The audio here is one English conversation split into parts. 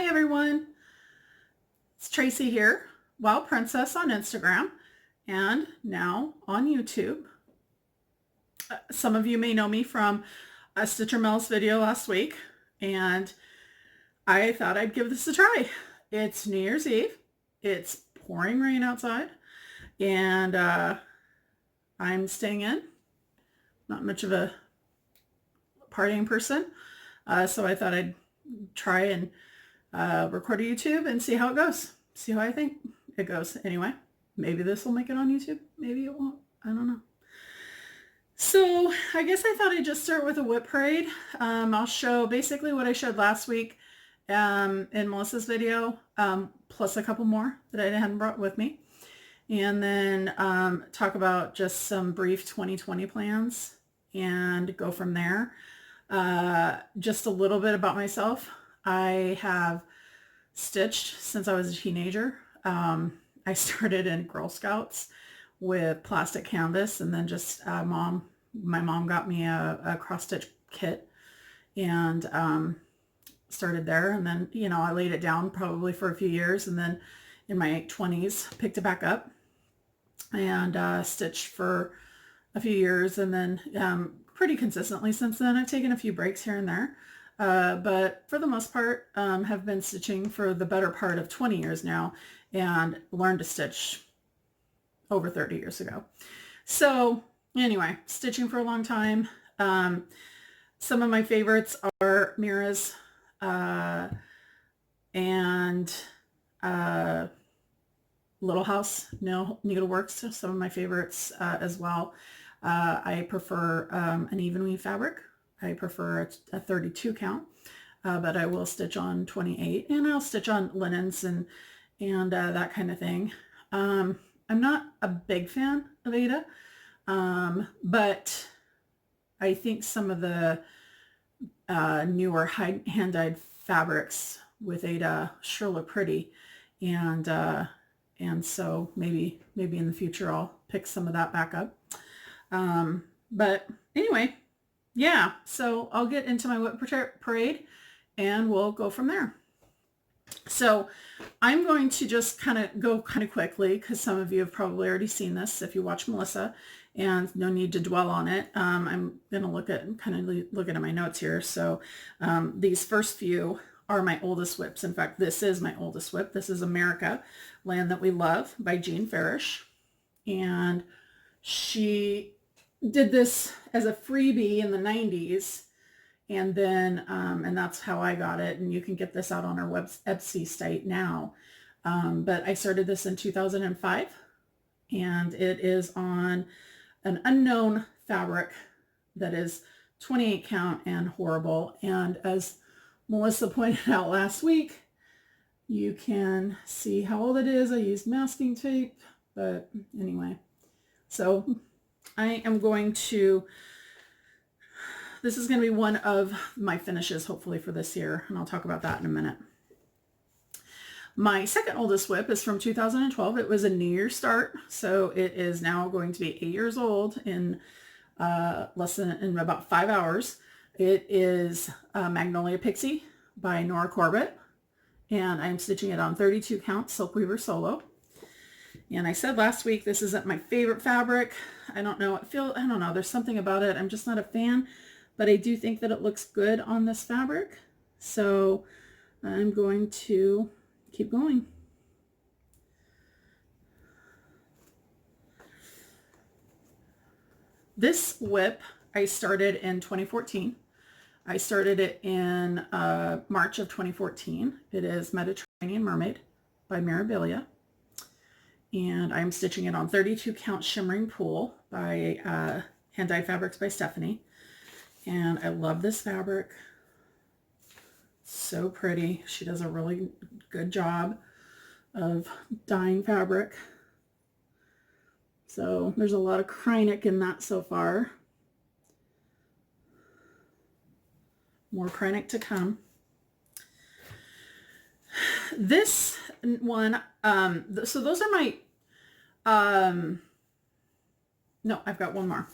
Hi everyone, it's Tracy here, Wild Princess on Instagram and now on YouTube. Some of you may know me from a Stitcher Mel's video last week, and I thought I'd give this a try. It's New Year's Eve, it's pouring rain outside, and I'm staying in. Not much of a partying person, so I thought I'd try and record a YouTube and see how it goes. See how I think it goes. Anyway, maybe this will make it on YouTube. Maybe it won't. I don't know. So I guess I thought I'd just start with a WIP parade. I'll show basically what I showed last week in Melissa's video, plus a couple more that I hadn't brought with me. And then talk about just some brief 2020 plans and go from there. Just a little bit about myself. I have stitched since I was a teenager. I started in Girl Scouts with plastic canvas, and then just my mom got me a cross stitch kit and started there. And then, you know, I laid it down probably for a few years, and then in my 20s picked it back up and stitched for a few years, and then pretty consistently since then. I've taken a few breaks here and there. But for the most part, have been stitching for the better part of 20 years now, and learned to stitch over 30 years ago. So anyway, stitching for a long time. Some of my favorites are Mira's and Little House Needleworks, some of my favorites as well. I prefer an even weave fabric. I prefer a 32 count, but I will stitch on 28, and I'll stitch on linens and that kind of thing. I'm not a big fan of Aida, but I think some of the newer hand-dyed fabrics with Aida sure look pretty, and so maybe in the future I'll pick some of that back up. But anyway. Yeah, so I'll get into my WIP parade and we'll go from there. So I'm going to just kind of go quickly, because some of you have probably already seen this if you watch Melissa, and no need to dwell on it. I'm going to look at my notes here. So these first few are my oldest WIPs. In fact, this is my oldest WIP. This is America, Land That We Love by Jean Farish. And she did this as a freebie in the 90s, and then and that's how I got it, and you can get this out on our Etsy site now, but I started this in 2005, and it is on an unknown fabric that is 28 count and horrible. And as Melissa pointed out last week, you can see how old it is. I used masking tape, but anyway, so I am going to, this is going to be one of my finishes hopefully for this year, and I'll talk about that in a minute. My second oldest WIP is from 2012. It was a New Year's start, so it is now going to be 8 years old in about 5 hours. It is Magnolia Pixie by Nora Corbett, and I'm stitching it on 32 count Silk Weaver Solo. And I said last week, this isn't my favorite fabric. I don't know. I don't know. There's something about it. I'm just not a fan, but I do think that it looks good on this fabric. So I'm going to keep going. This WIP I started in 2014. I started it in March of 2014. It is Mediterranean Mermaid by Mirabilia. And I'm stitching it on 32 count Shimmering Pool by Hand Dyed Fabrics by Stephanie. And I love this fabric. So pretty. She does a really good job of dyeing fabric. So there's a lot of Kreinik in that so far. More Kreinik to come. This one, so those are my, no, I've got one more.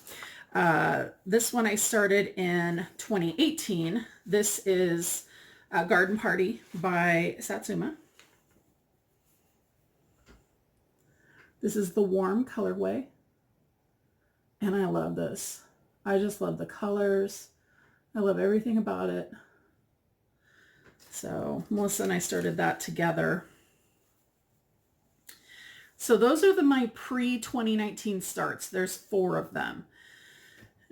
This one I started in 2018. This is Garden Party by Satsuma. This is the warm colorway. And I love this. I just love the colors. I love everything about it. So Melissa and I started that together. So those are my pre-2019 starts. There's 4 of them.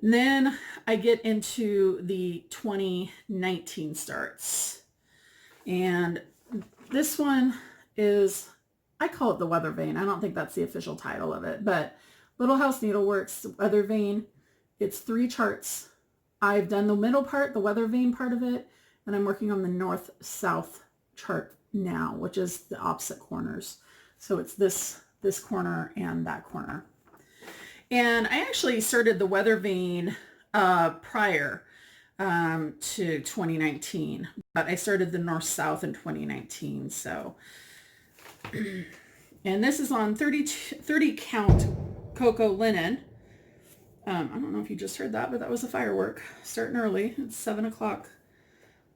And then I get into the 2019 starts. And this one is, I call it the Weathervane. I don't think that's the official title of it, but Little House Needleworks Weathervane. It's 3 charts. I've done the middle part, the Weathervane part of it, and I'm working on the north-south chart now, which is the opposite corners. So it's this corner and that corner. And I actually started the Weathervane prior to 2019, but I started the north-south in 2019. So, and this is on 30 count Coco Linen. I don't know if you just heard that, but that was a firework starting early. It's 7 o'clock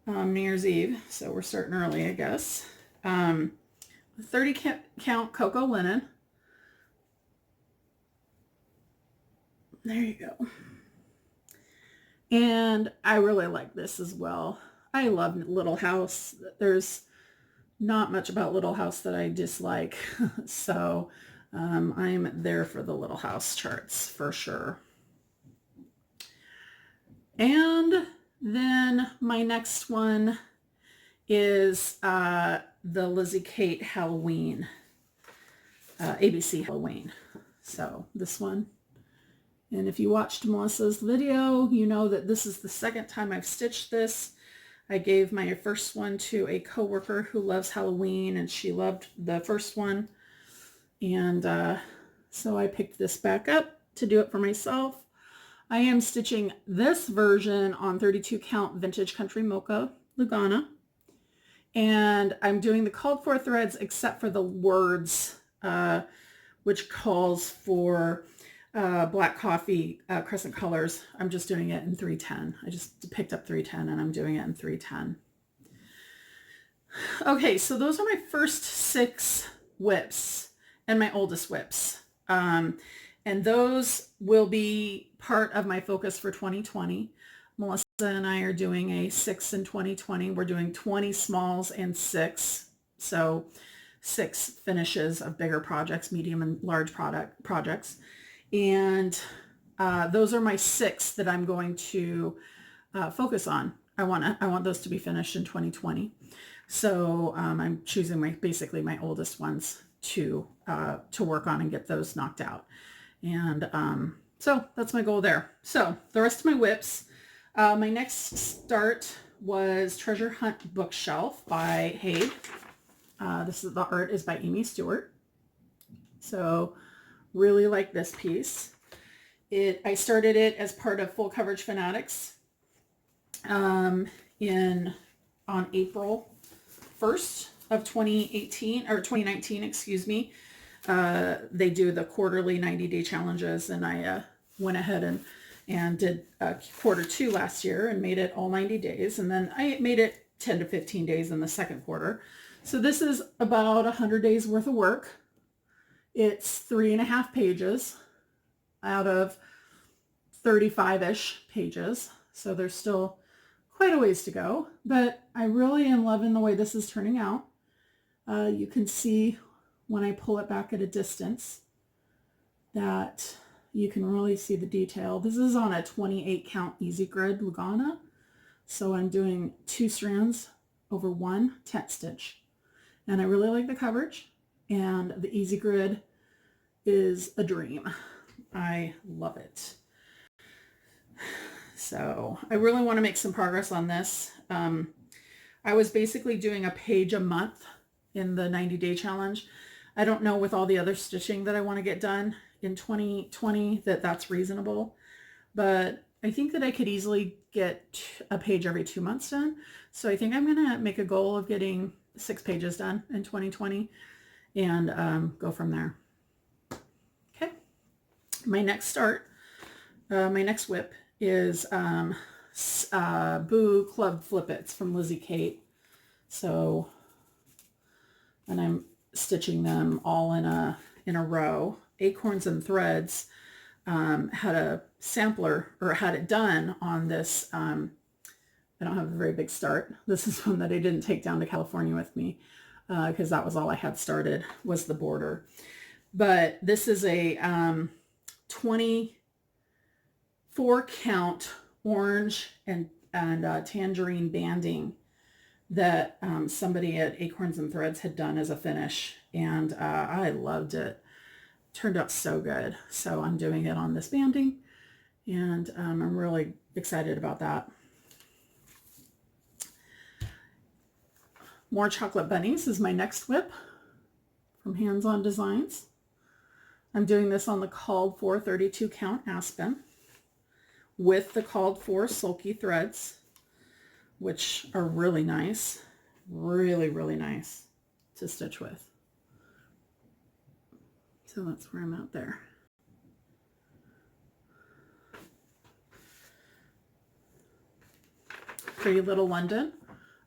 New Year's Eve, so we're starting early, I guess. 30 count Coco Linen. There you go. And I really like this as well. I love Little House. There's not much about Little House that I dislike. So I'm there for the Little House charts for sure. And then my next one is the Lizzie Cate Halloween, ABC Halloween. So this one. And if you watched Melissa's video, you know that this is the second time I've stitched this. I gave my first one to a coworker who loves Halloween, and she loved the first one. And so I picked this back up to do it for myself. I am stitching this version on 32 count Vintage Country Mocha Lugana. And I'm doing the called for threads except for the words, which calls for black coffee crescent colors. I'm just doing it in 310. I just picked up 310 and I'm doing it in 310. Okay, so those are my first 6 WIPs and my oldest WIPs. And those will be part of my focus for 2020. Melissa and I are doing a 6 in 2020. We're doing 20 smalls and 6. So 6 finishes of bigger projects, medium and large projects. And those are my 6 that I'm going to focus on. I want those to be finished in 2020. So I'm choosing basically my oldest ones to work on and get those knocked out. And so that's my goal there. So the rest of my WIPs, my next start was Treasure Hunt Bookshelf by Haid. The art is by Amy Stewart. So really like this piece. I started it as part of Full Coverage Fanatics on April 1st of 2018 or 2019, excuse me. They do the quarterly 90-day challenges, and I went ahead and did quarter 2 last year and made it all 90 days. And then I made it 10 to 15 days in the second quarter. So this is about 100 days worth of work. It's 3.5 pages out of 35-ish pages. So there's still quite a ways to go, but I really am loving the way this is turning out. You can see when I pull it back at a distance that you can really see the detail. This is on a 28 count Easy Grid Lugana. So I'm doing 2 strands over 1 tent stitch. And I really like the coverage, and the Easy Grid is a dream. I love it. So I really want to make some progress on this. I was basically doing a page a month in the 90-day challenge. I don't know with all the other stitching that I want to get done in 2020 that's reasonable, but I think that I could easily get a page every 2 months done. So I think I'm going to make a goal of getting 6 pages done in 2020 and go from there. Okay. My next start, my next WIP is Boo Club Flippets from Lizzie Cate. So, and I'm stitching them all in a row. Acorns and Threads had a sampler, or had it done on this. I don't have a very big start. This is one that I didn't take down to California with me because that was all I had started, was the border. But this is a 24 count orange and tangerine banding that somebody at Acorns and Threads had done as a finish, and I loved it. Turned out so good. So I'm doing it on this banding, and I'm really excited about that. More Chocolate Bunnies is my next WIP from Hands On Designs. I'm doing this on the called for 32 count Aspen with the called for sulky threads, which are really nice, really nice to stitch with. So that's where I'm at there. Pretty Little London,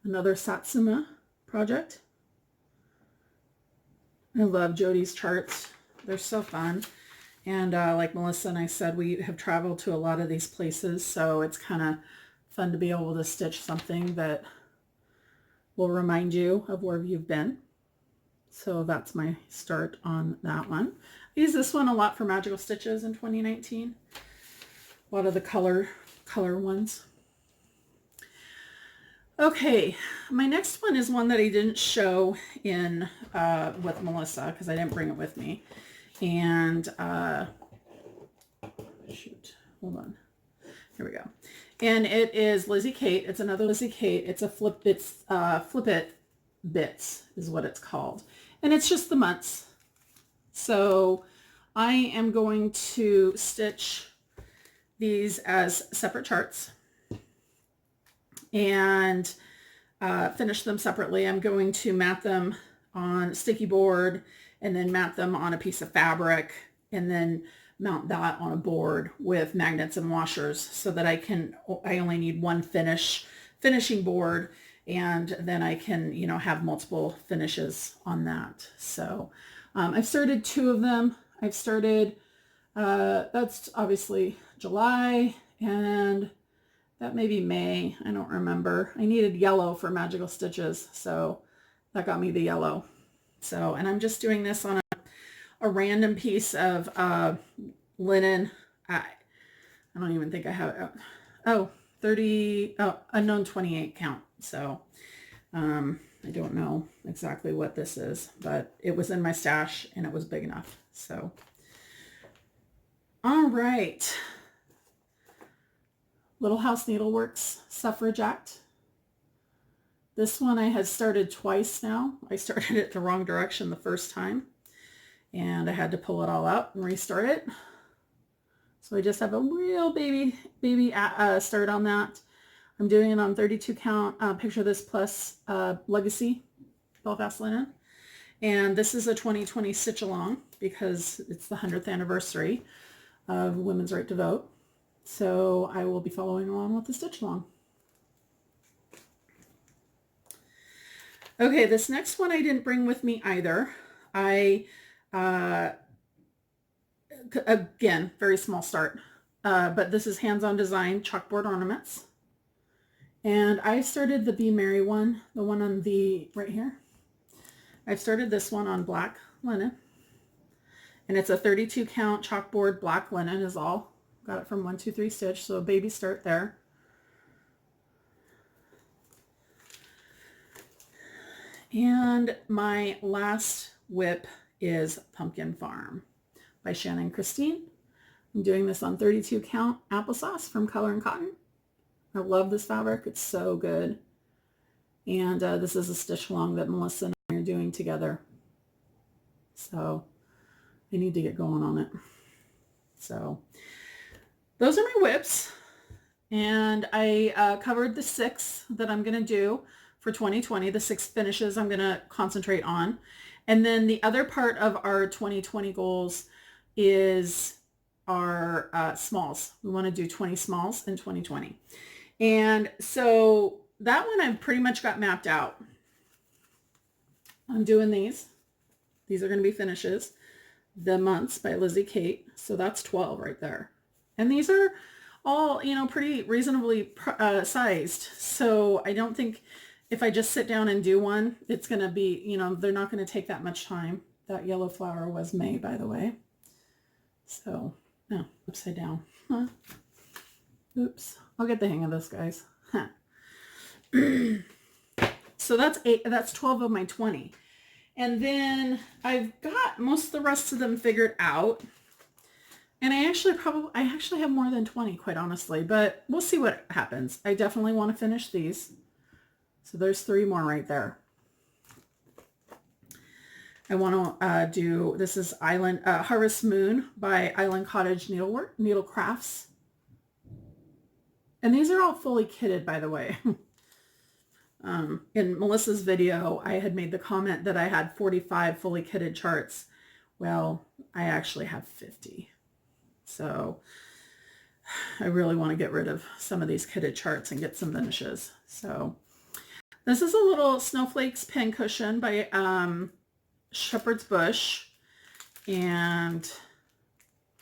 another Satsuma project. I love Jody's charts. They're so fun. And like Melissa and I said, we have traveled to a lot of these places, so it's kind of fun to be able to stitch something that will remind you of where you've been. So that's my start on that one. I use this one a lot for Magical Stitches in 2019. A lot of the color ones. Okay, my next one is one that I didn't show in with Melissa because I didn't bring it with me. And shoot, hold on. Here we go. And it is Lizzie Cate. It's another Lizzie Cate. It's a Flip It Bits is what it's called. And it's just the months. So I am going to stitch these as separate charts and finish them separately. I'm going to mat them on sticky board and then mat them on a piece of fabric and then mount that on a board with magnets and washers so that I only need one finishing board, and then I can, have multiple finishes on that. So I've started 2 of them. I've started, that's obviously July, and that may be May. I don't remember. I needed yellow for Magical Stitches, so that got me the yellow. So, and I'm just doing this on a random piece of linen. I don't even think I have, unknown 28 count. So I don't know exactly what this is, but it was in my stash and it was big enough. So, all right. Little House Needleworks Suffrage Act. This one I had started twice now. I started it the wrong direction the first time, and I had to pull it all out and restart it. So I just have a real baby start on that. I'm doing it on 32 count Picture This Plus Legacy Belfast linen. And this is a 2020 stitch along because it's the 100th anniversary of women's right to vote. So I will be following along with the stitch along. Okay, this next one I didn't bring with me either. Again, very small start, but this is Hands On Design Chalkboard Ornaments. And I started the Be Merry one, the one on the right here. I've started this one on black linen, and it's a 32 count chalkboard black linen is all. Got it from 1, 2, 3 Stitch, so a baby start there. And my last WIP is Pumpkin Farm by Shannon Christine. I'm doing this on 32 count applesauce from Color and Cotton. I love this fabric. It's so good. And this is a stitch along that Melissa and I are doing together. So I need to get going on it. So those are my WIPs. And I covered the 6 that I'm going to do for 2020, the 6 finishes I'm going to concentrate on. And then the other part of our 2020 goals is our smalls. We want to do 20 smalls in 2020. And so that one I've pretty much got mapped out. I'm doing these. These are going to be finishes. The Months by Lizzie Cate. So that's 12 right there. And these are all, you know, pretty reasonably sized. So I don't think if I just sit down and do one, it's going to be, you know, they're not going to take that much time. That yellow flower was May, by the way. So, no, upside down. Huh. Oops. I'll get the hang of this, guys. Huh. So that's 12 of my 20. And then I've got most of the rest of them figured out. And I actually have more than 20, quite honestly, but we'll see what happens. I definitely want to finish these. So there's 3 more right there. I want to do, this is Harvest Moon by Island Cottage Needle Crafts. And these are all fully kitted, by the way. In Melissa's video, I had made the comment that I had 45 fully kitted charts. Well, I actually have 50. So I really want to get rid of some of these kitted charts and get some finishes. So this is a little Snowflake Pincushion by Shepherd's Bush. And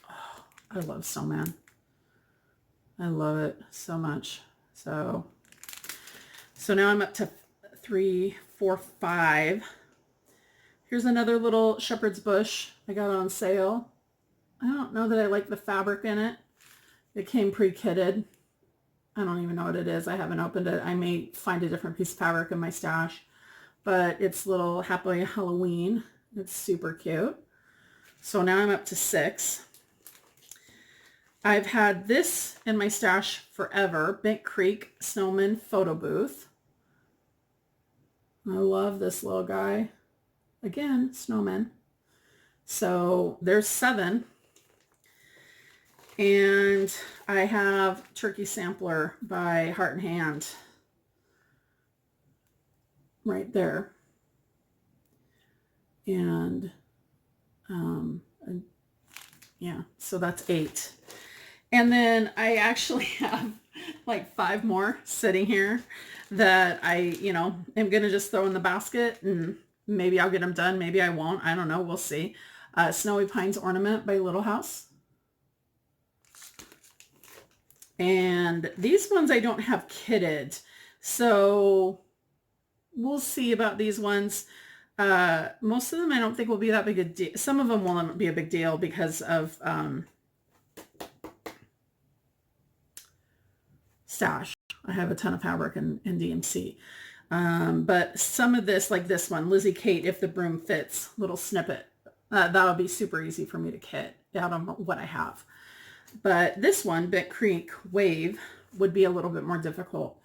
oh, I love Snowman. I love it so much. So now I'm up to 3, 4, 5. Here's another little Shepherd's Bush I got on sale. I don't know that I like the fabric in it. It came pre-kitted. I don't even know what it is. I haven't opened it. I may find a different piece of fabric in my stash. But it's little Happy Halloween. It's super cute. So now I'm up to 6. I've had this in my stash forever. Bent Creek Snowman Photo Booth. I love this little guy. Again, snowman. So there's 7. And I have Turkey Sampler by Heart and Hand. Right there. And yeah, so that's 8. And then I actually have like 5 more sitting here that I, you know, am going to just throw in the basket, and maybe I'll get them done. Maybe I won't. I don't know. We'll see. Snowy Pines Ornament by Little House. And these ones I don't have kitted. So we'll see about these ones. Most of them I don't think will be that big a deal. Some of them won't be a big deal because of stash. I have a ton of fabric in DMC. But some of this, like this one, Lizzie Cate, If the Broom Fits, little snippet, that'll be super easy for me to kit out of what I have. But this one, Bent Creek Wave, would be a little bit more difficult.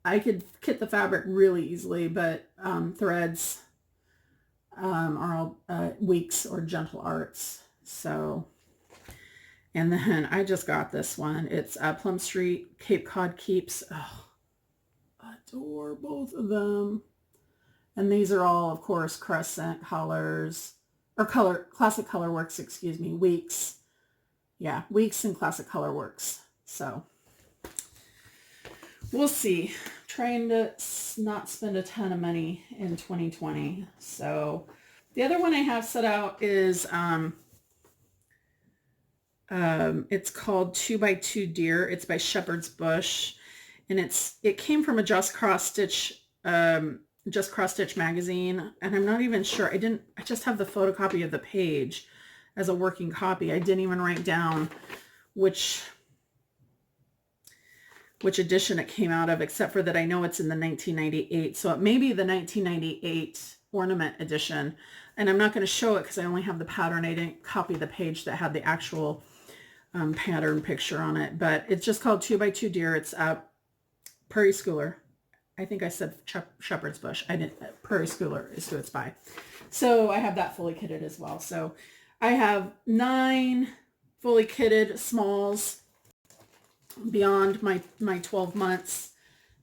I could kit the fabric really easily, but threads are all Weeks or Gentle Arts. So, and then I just got this one. It's Plum Street Cape Cod Keeps. Oh, adore both of them. And these are all, of course, Crescent colors, or Classic Color Works, excuse me, Weeks. Yeah, Weeks and Classic Color Works. So we'll see. Trying to not spend a ton of money in 2020. So the other one I have set out is it's called 2x2 Deer. It's by Shepherd's Bush, and it came from a Just Cross Stitch magazine, and I'm not even sure. I just have the photocopy of the page as a working copy. I didn't even write down which edition it came out of, except for that I know it's in the 1998. So it may be the 1998 Ornament edition. And I'm not going to show it because I only have the pattern. I didn't copy the page that had the actual pattern picture on it. But it's just called 2x2 Deer. It's Prairie Schooler. I think I said Shepherd's Bush. I didn't. Prairie Schooler is who it's by. So I have that fully kitted as well. So I have 9 fully kitted smalls beyond my 12 months.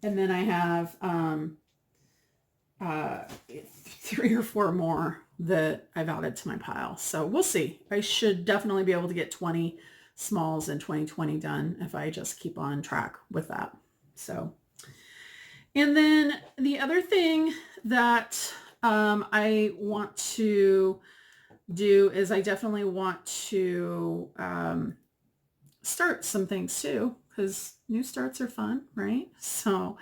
And then I have 3 or 4 more that I've added to my pile. So we'll see. I should definitely be able to get 20 smalls in 2020 done if I just keep on track with that. So, and then the other thing that I want to do is I definitely want to start some things too, because new starts are fun, right? So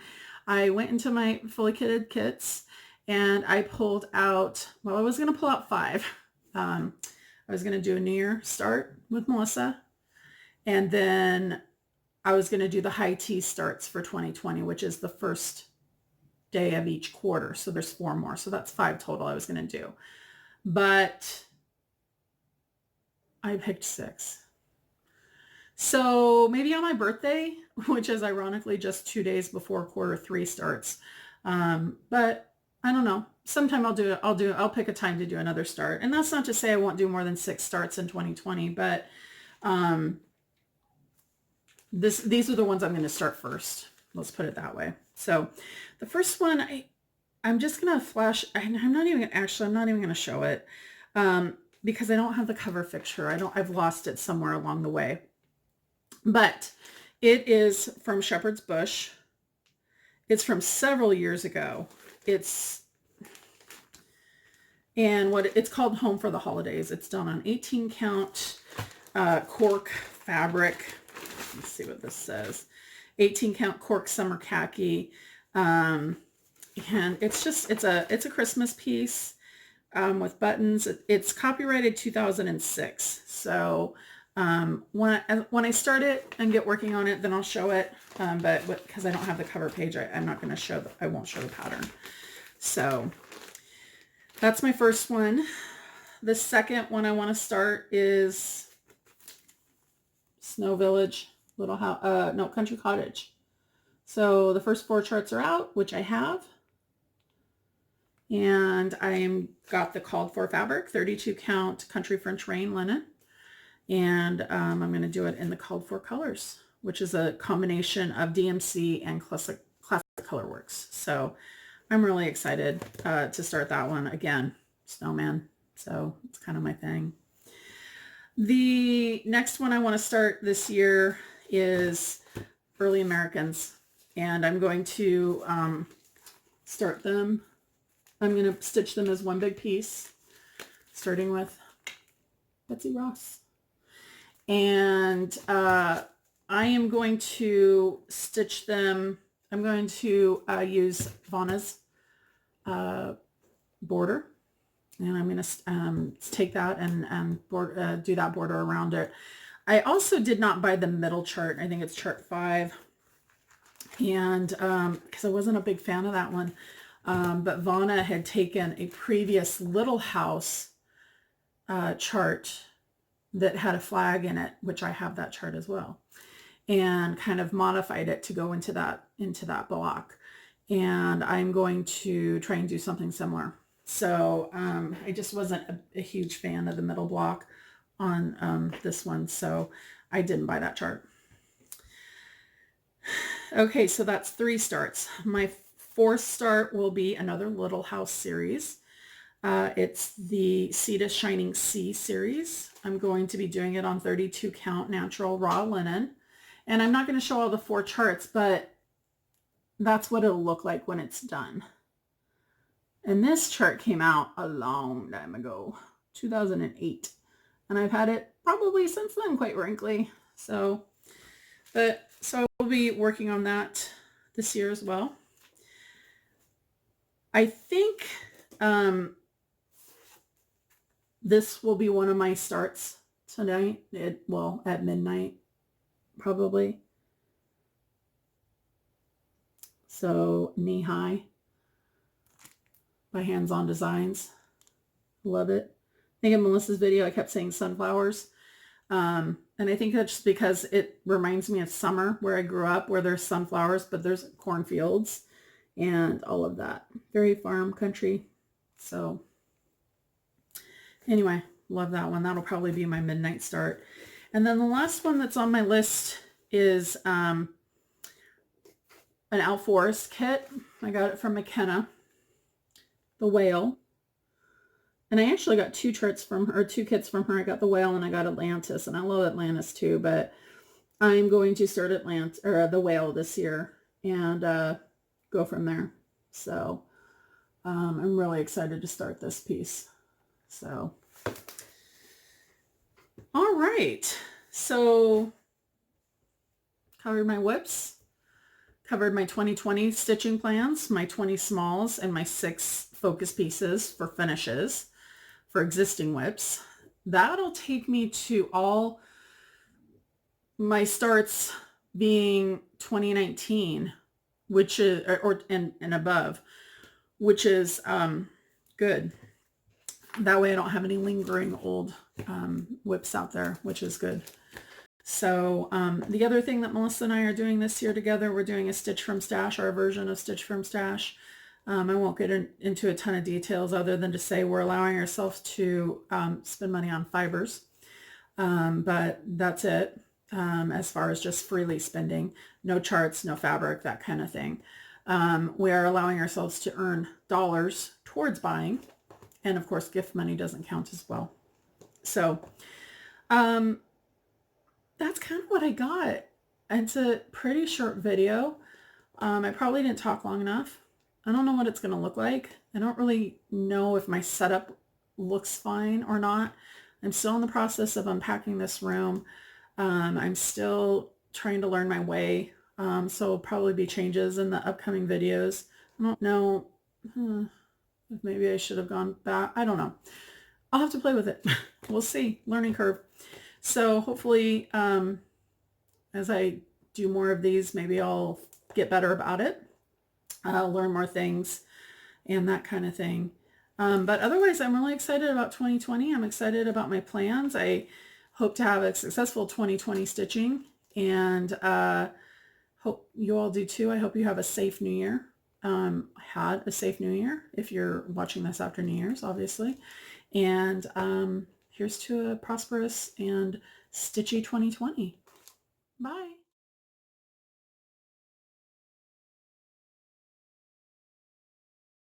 I went into my fully kitted kits and I pulled out, well, I was going to pull out 5. I was going to do a New Year start with Melissa, and then I was going to do the high tea starts for 2020, which is the first day of each quarter. So there's 4 more. So that's 5 total I was going to do. But I picked 6. So maybe on my birthday, which is ironically just 2 days before quarter 3 starts. But I don't know. Sometime I'll pick a time to do another start. And that's not to say I won't do more than 6 starts in 2020, but these are the ones I'm going to start first. Let's put it that way. So the first one, I'm just going to flash. I'm not even going to show it because I don't have the cover picture. I've lost it somewhere along the way. But it is from Shepherd's Bush. It's from several years ago. It's called Home for the Holidays. It's done on 18 count cork fabric. Let's see what this says. 18 count cork summer khaki. And it's a Christmas piece with buttons. It's copyrighted 2006. So when I start it and get working on it, then I'll show it. But because I don't have the cover page, I'm not going to show I won't show the pattern. So that's my first one. The second one I want to start is Snow Village, Country Cottage. So the first 4 charts are out, which I have. And I got the called for fabric, 32 count Country French Rain linen. And I'm going to do it in the called for colors, which is a combination of DMC and classic Colorworks. So I'm really excited to start that one. Again, snowman. So it's kind of my thing. The next one I want to start this year is Early Americans. And I'm going to start them. I'm going to stitch them as one big piece, starting with Betsy Ross. And I am going to stitch them. I'm going to use Vanna's border. And I'm going to take that and do that border around it. I also did not buy the middle chart. I think it's chart 5. And because I wasn't a big fan of that one. But Vanna had taken a previous Little House chart that had a flag in it, which I have that chart as well, and kind of modified it to go into that block. And I'm going to try and do something similar. So I just wasn't a huge fan of the middle block on this one, so I didn't buy that chart. Okay, so that's 3 starts. My 4th start will be another Little House series. It's the Sea to Shining Sea series. I'm going to be doing it on 32 count natural raw linen. And I'm not going to show all the 4 charts, but that's what it'll look like when it's done. And this chart came out a long time ago, 2008. And I've had it probably since then, quite wrinkly. So I will be working on that this year as well. I think this will be one of my starts tonight. At midnight, probably. So Knee High by Hands On Designs. Love it. I think in Melissa's video, I kept saying sunflowers. And I think that's just because it reminds me of summer where I grew up, where there's sunflowers, but there's cornfields and all of that. Very farm country. So anyway, love that one. That'll probably be my midnight start. And then the last one that's on my list is an Al Forest kit. I got it from McKenna, the Whale. And I actually got 2 charts from her, or 2 kits from her. I got the Whale and I got Atlantis, and I love Atlantis too, but I'm going to start the Whale this year and go from there. So I'm really excited to start this piece. So, all right. So, covered my WIPs, covered my 2020 stitching plans, my 20 smalls, and my 6 focus pieces for finishes for existing WIPs. That'll take me to all my starts being 2019, which is, and above, which is good. That way I don't have any lingering old WIPs out there, which is good. So the other thing that Melissa and I are doing this year together, we're doing a Stitch from Stash, our version of Stitch from Stash. I won't get into a ton of details other than to say we're allowing ourselves to spend money on fibers. But that's it as far as just freely spending. No charts, no fabric, that kind of thing. We are allowing ourselves to earn dollars towards buying. And of course, gift money doesn't count as well. So that's kind of what I got. It's a pretty short video. I probably didn't talk long enough. I don't know what it's going to look like. I don't really know if my setup looks fine or not. I'm still in the process of unpacking this room. I'm still trying to learn my way. So probably be changes in the upcoming videos. I don't know if maybe I should have gone back. I don't know. I'll have to play with it. We'll see. Learning curve. So hopefully as I do more of these, maybe I'll get better about it. I'll learn more things and that kind of thing. But otherwise, I'm really excited about 2020. I'm excited about my plans. I hope to have a successful 2020 stitching, and hope you all do too. I hope you have a safe New Year. Had a safe New Year if you're watching this after New Year's, obviously. And here's to a prosperous and stitchy 2020. Bye.